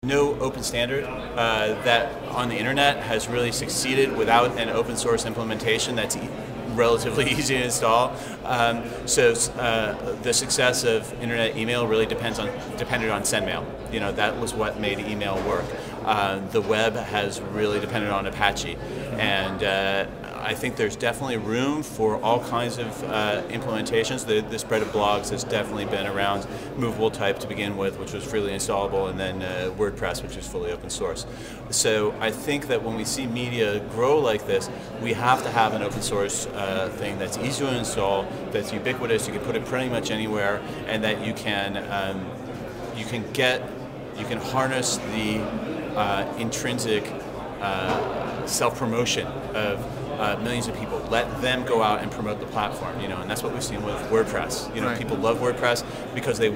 No open standard that on the internet has really succeeded without an open source implementation that's relatively easy to install. The success of internet email really depended on SendMail. You know, that was what made email work. The web has really depended on Apache, and I think there's definitely room for all kinds of implementations. The spread of blogs has definitely been around movable type to begin with, which was freely installable, and then WordPress, which is fully open source. So I think that when we see media grow like this, we have to have an open source thing that's easy to install, that's ubiquitous, you can put it pretty much anywhere, and that you can harness the intrinsic self-promotion of millions of people. Let them go out and promote the platform, you know, and that's what we've seen with WordPress. You know, right. People love WordPress because they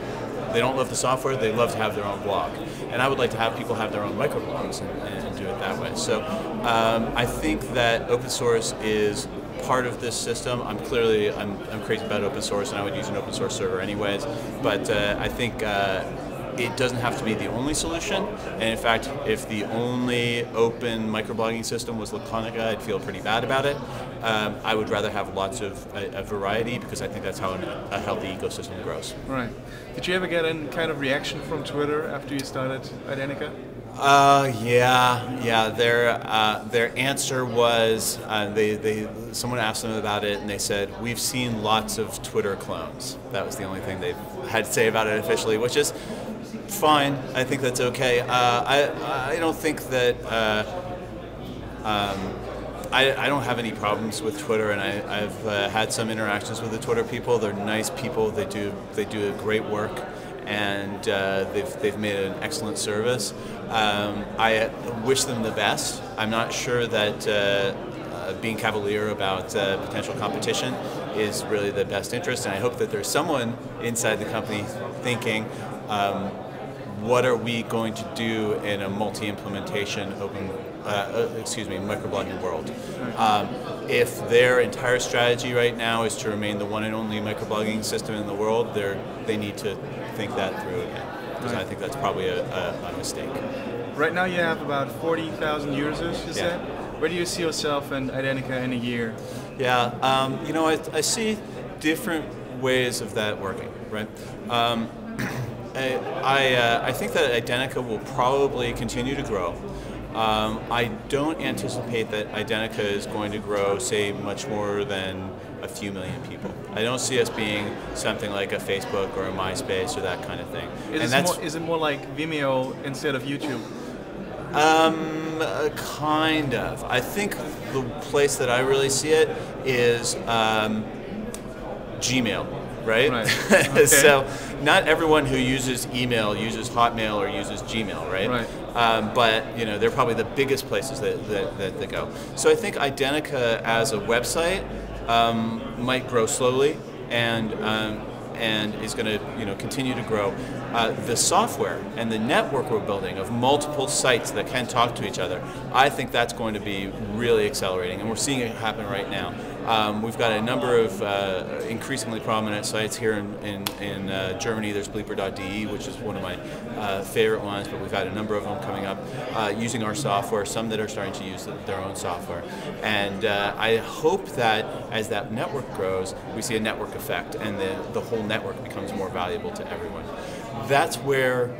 don't love the software, they love to have their own blog. And I would like to have people have their own microblogs and do it that way. So I think that open source is part of this system. I'm crazy about open source, and I would use an open source server anyways, but I think it doesn't have to be the only solution, and in fact, if the only open microblogging system was Laconica, I'd feel pretty bad about it. I would rather have lots of a variety, because I think that's how a healthy ecosystem grows. Right. Did you ever get any kind of reaction from Twitter after you started Identica? Yeah. Their answer was someone asked them about it, and they said, "We've seen lots of Twitter clones." That was the only thing they had to say about it officially, which is fine. I think that's okay. I don't think that I don't have any problems with Twitter, and I've had some interactions with the Twitter people. They're nice people. They do a great work, and they've made an excellent service. I wish them the best. I'm not sure that being cavalier about potential competition is really the best interest, and I hope that there's someone inside the company thinking, what are we going to do in a multi-implementation microblogging world? If their entire strategy right now is to remain the one and only microblogging system in the world, they need to think that through again, because I think that's probably a mistake. Right now you have about 40,000 users, you said? Where do you see yourself and Identica in a year? Yeah, you know, I see different ways of that working, right? I think that Identica will probably continue to grow. I don't anticipate that Identica is going to grow, say, much more than a few million people. I don't see us being something like a Facebook or a MySpace or that kind of thing. Is it more like Vimeo instead of YouTube? Kind of. I think the place that I really see it is Gmail. Right? Okay. So not everyone who uses email uses Hotmail or uses Gmail, right? But you know, they're probably the biggest places that they go. So I think Identica as a website might grow slowly and is going to continue to grow. The software and the network we're building of multiple sites that can talk to each other, I think that's going to be really accelerating, and we're seeing it happen right now. We've got a number of increasingly prominent sites here in Germany. There's bleeper.de, which is one of my favorite ones, but we've got a number of them coming up using our software, some that are starting to use their own software. And I hope that as that network grows, we see a network effect, and the whole network becomes more valuable to everyone. That's where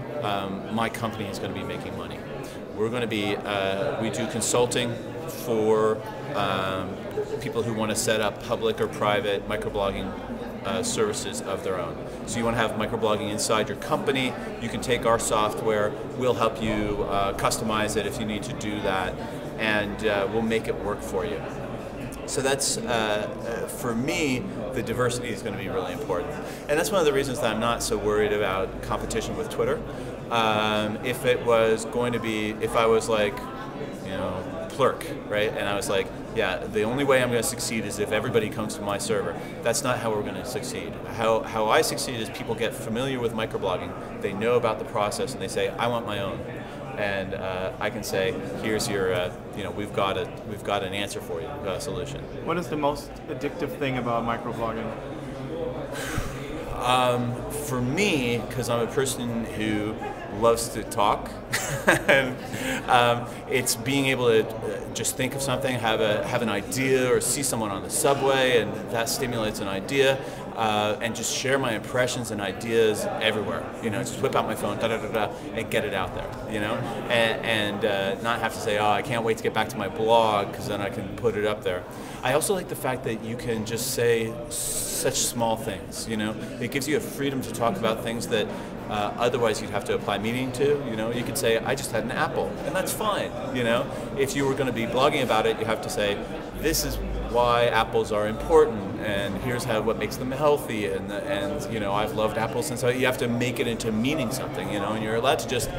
my company is going to be making money. We're going to be, we do consulting for people who want to set up public or private microblogging services of their own. So you want to have microblogging inside your company, you can take our software, we'll help you customize it if you need to do that, and we'll make it work for you. So that's, for me, the diversity is going to be really important. And that's one of the reasons that I'm not so worried about competition with Twitter. If it was going to be, if I was like, you know, Plurk, right? And I was like, yeah, the only way I'm going to succeed is if everybody comes to my server. That's not how we're going to succeed. How I succeed is people get familiar with microblogging, they know about the process, and they say, I want my own. And I can say, here's your, you know, we've got an answer for you, we've got a solution. What is the most addictive thing about microblogging? For me, because I'm a person who loves to talk. And it's being able to just think of something, have an idea, or see someone on the subway, and that stimulates an idea, and just share my impressions and ideas everywhere. You know, just whip out my phone, and get it out there. You know, and not have to say, oh, I can't wait to get back to my blog because then I can put it up there. I also like the fact that you can just say such small things. You know, it gives you a freedom to talk about things that otherwise you'd have to apply meaning to. You know, you could say, I just had an apple, and that's fine. You know, if you were going to be blogging about it, you have to say, this is why apples are important, and here's what makes them healthy, and you know, I've loved apples, and so you have to make it into meaning something. You know, and you're allowed to just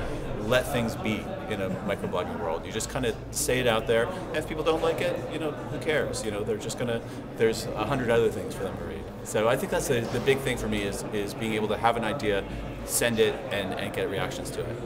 let things be in a microblogging world. You just kind of say it out there, and if people don't like it, you know, who cares? You know, they're just gonna, there's 100 other things for them to read. So I think that's the big thing for me is being able to have an idea, send it, and get reactions to it.